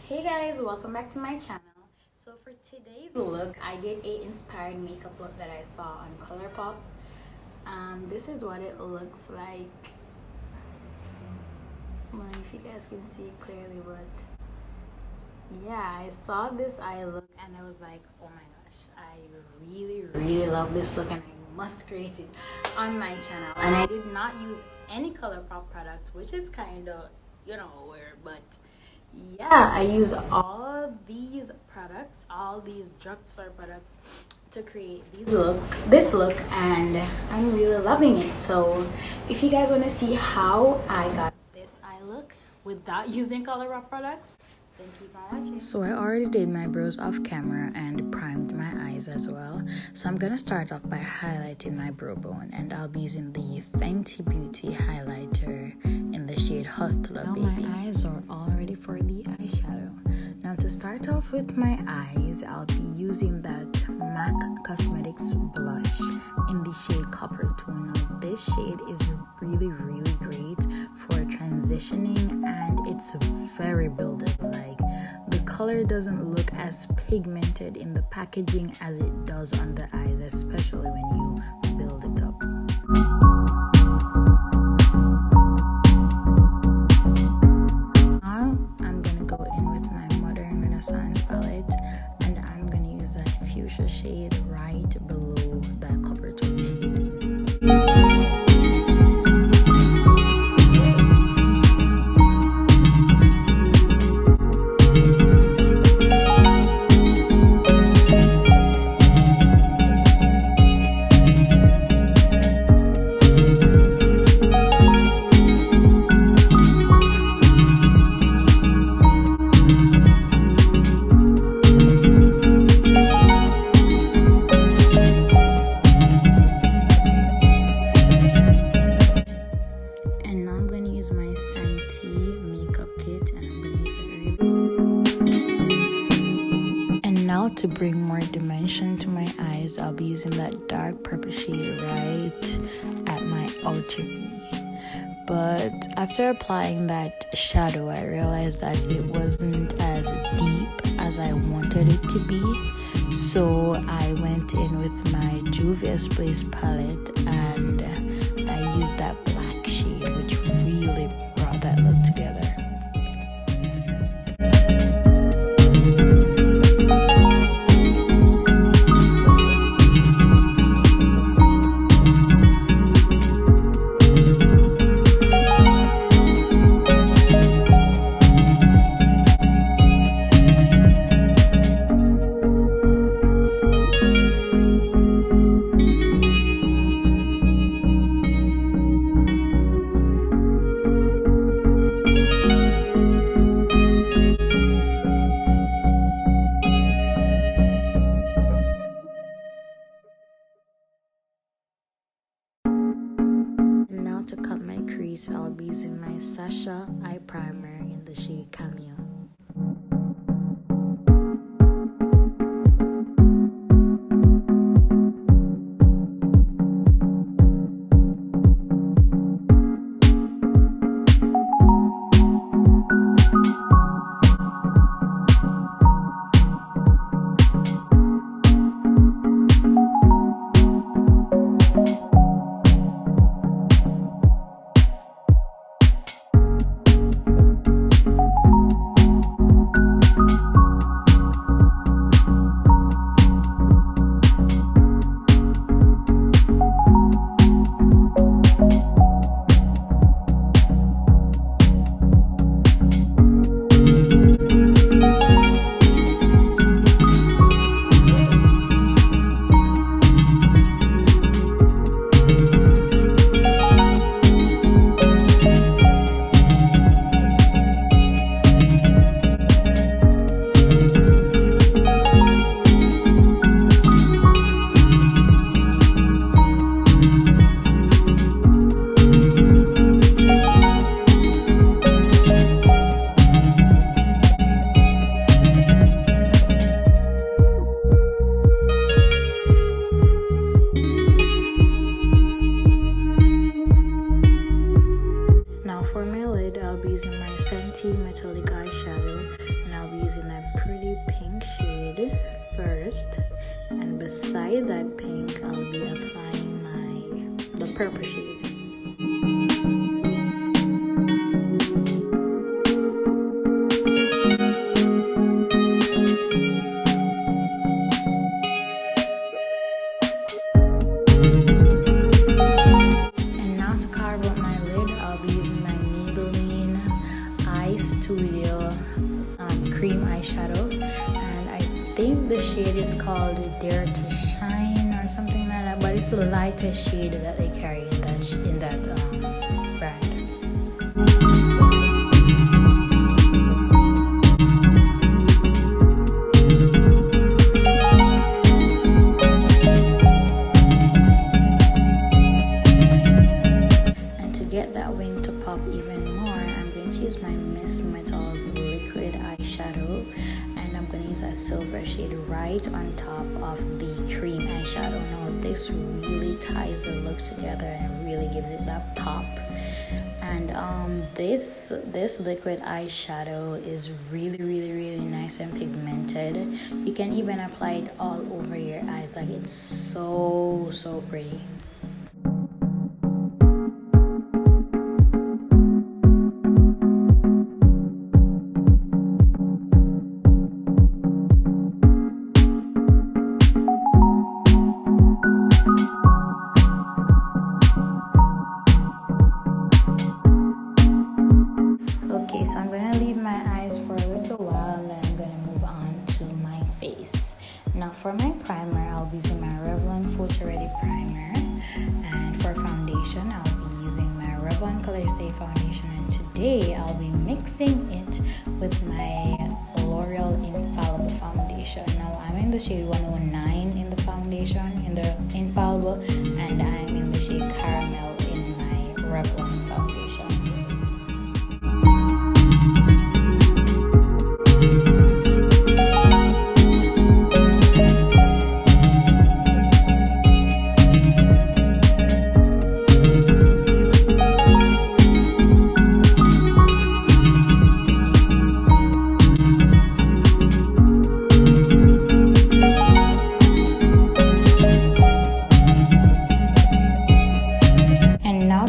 Hey guys, welcome back to my channel. So for today's look, I did a inspired makeup look that I saw on Colourpop. This is what it looks like. Well, if you guys can see it clearly, but yeah, I saw this eye look and I was like, oh my gosh, I really love this look and I must create it on my channel. And I did not use any Colourpop product, which is kind of, weird, but yeah, I used all these products, all these drugstore products to create this look, and I'm really loving it. So if you guys want to see how I got this eye look without using Colourpop products, then keep on watching. So I already did my brows off camera and primed my eyes as well. So I'm gonna start off by highlighting my brow bone, and I'll be using the Fenty Beauty highlighter in the shade Hustla, baby. My eyes are all ready for the eyeshadow. Now to start off with my eyes, I'll be using that MAC Cosmetics blush in the shade Coppertone. Now this shade is really great for transitioning, and it's very buildable. Like, the color doesn't look as pigmented in the packaging as it does on the eyes, especially when you build it up. Now I'm gonna go in with my Modern Renaissance palette, and I'm gonna use that fuchsia shade right below that Coppertone shade. My Santee Makeup kit, and I'm gonna use it really. And now to bring more dimension to my eyes, I'll be using that dark purple shade right at my outer V. But after applying that shadow, I realized that it wasn't as deep as I wanted it to be. So I went in with my Juvia Space palette and I used that black shade, which really brought that look together. Now to cut my crease, I'll be using my Sacha eye primer in the shade Cameo. applied that pink, I'll be applying the purple shade. And now to carve out my lid, I'll be using my Maybelline Eyestudio cream eyeshadow, and I think the shade is called Dare to Shine or something like that, but it's the lightest shade that they carry in that brand. And to get that wing to pop even more, I'm going to use my Miss Metal's liquid eyeshadow, and I'm going to use that silver shade right on top of the cream eyeshadow. Now this really ties the look together and really gives it that pop. And this liquid eyeshadow is really nice and pigmented. You can even apply it all over your eyes. Like, it's so pretty. Okay, so I'm going to leave my eyes for a little while, and then I'm going to move on to my face. Now for my primer, I'll be using my Revlon Photo Ready primer, and for foundation, I'll be using my Revlon Colorstay foundation, and today I'll be mixing it with my L'Oreal Infallible foundation. Now I'm in the shade 109 in the foundation, in the Infallible, and I'm in the shade Caramel in my Revlon foundation.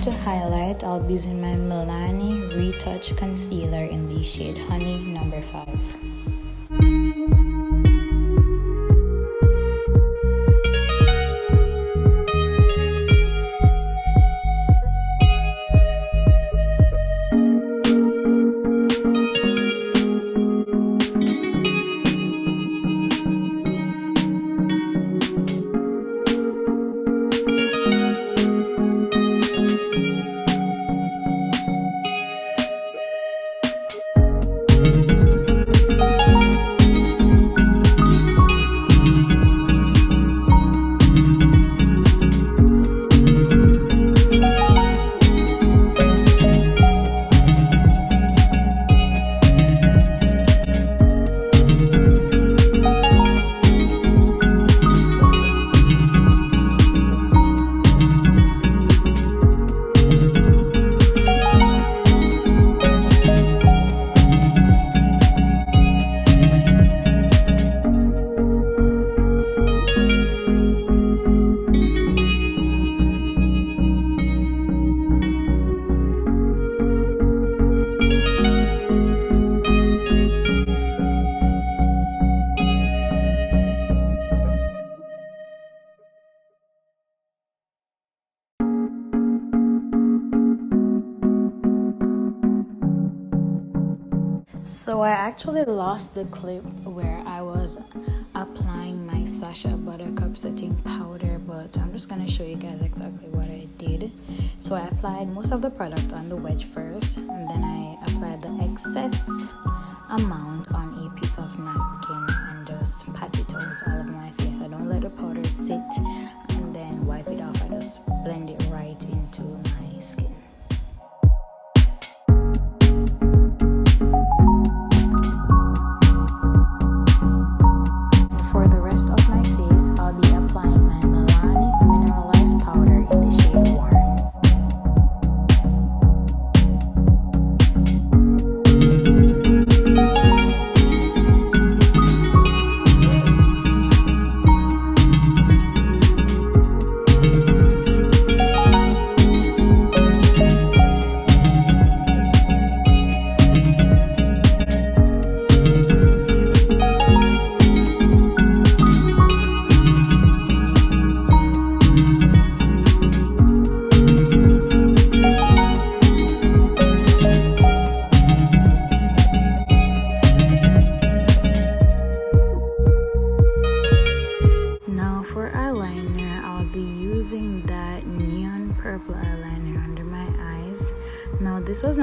To highlight, I'll be using my Milani Retouch Concealer in the shade Honey number 5. So I actually lost the clip where I was applying my Sacha Buttercup setting powder, but I'm just going to show you guys exactly what I did. So I applied most of the product on the wedge first, and then I applied the excess amount on a piece of napkin and just pat it out all over my face. I don't let the powder sit and then wipe it off. I just blend it right into my skin. For the rest of my face, I'll be applying my Milani mineralize powder in the shade Warm.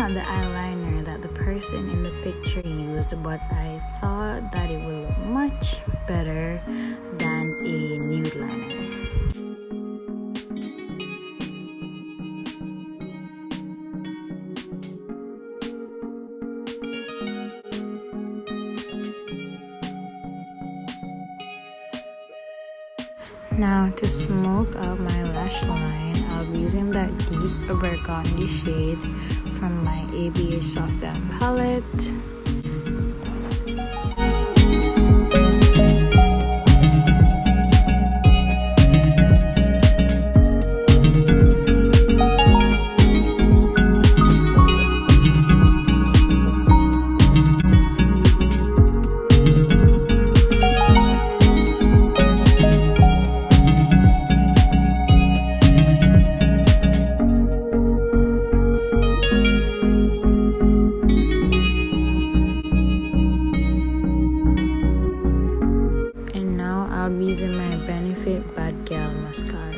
not the eyeliner that the person in the picture used, but I thought that it would look much better than a nude liner. Now to smoke out my lash line, I'll be using that deep burgundy shade from my ABH Soft Glam palette. Using my Benefit Bad Gal mascara.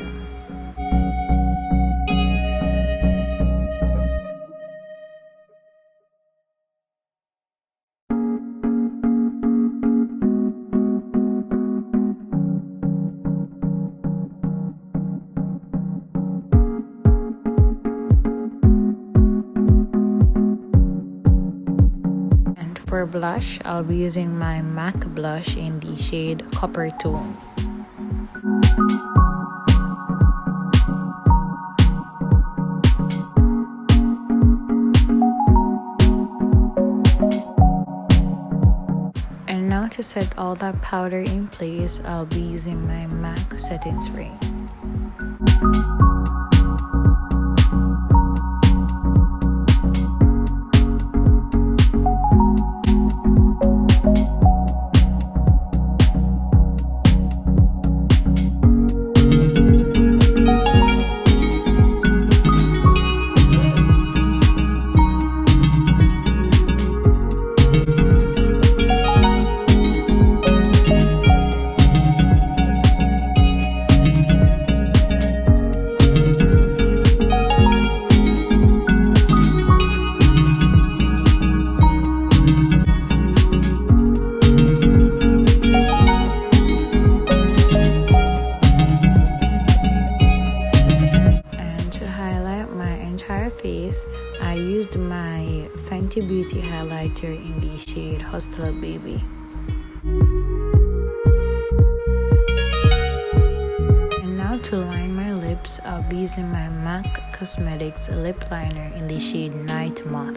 And for blush, I'll be using my MAC blush in the shade Coppertone. And now to set all that powder in place, I'll be using my MAC setting spray. I used my Fenty Beauty highlighter in the shade Hustla Baby. And now to line my lips, I'll be using my MAC Cosmetics lip liner in the shade Night Moth.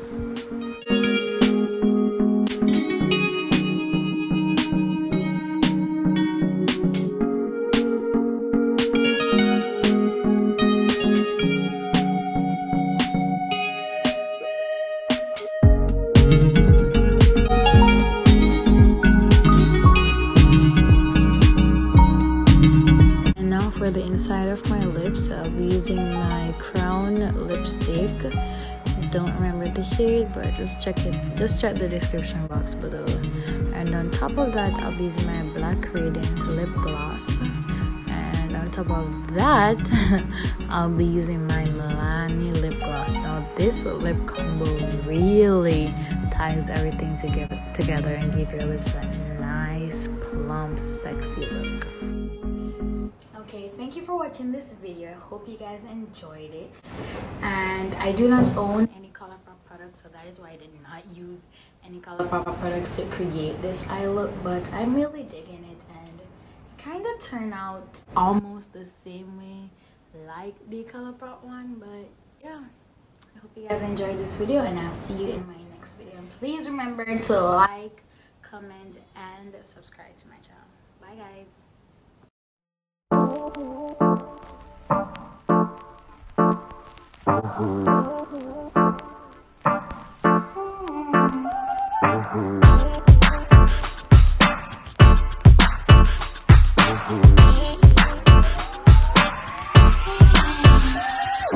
For the inside of my lips, I'll be using my Crown lipstick. Don't remember the shade, but just check the description box below. And on top of that, I'll be using my Black Radiance lip gloss. And on top of that, I'll be using my Milani lip gloss. Now this lip combo really ties everything together and give your lips that nice, plump, sexy look. Okay, thank you for watching this video. I hope you guys enjoyed it. And I do not own any Colourpop products, so that is why I did not use any Colourpop products to create this eye look, but I'm really digging it, and it kind of turned out almost the same way like the Colourpop one. But yeah, I hope you guys enjoyed this video, and I'll see you in my next video. And please remember to like, comment, and subscribe to my channel. Bye guys.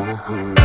Mm-hmm.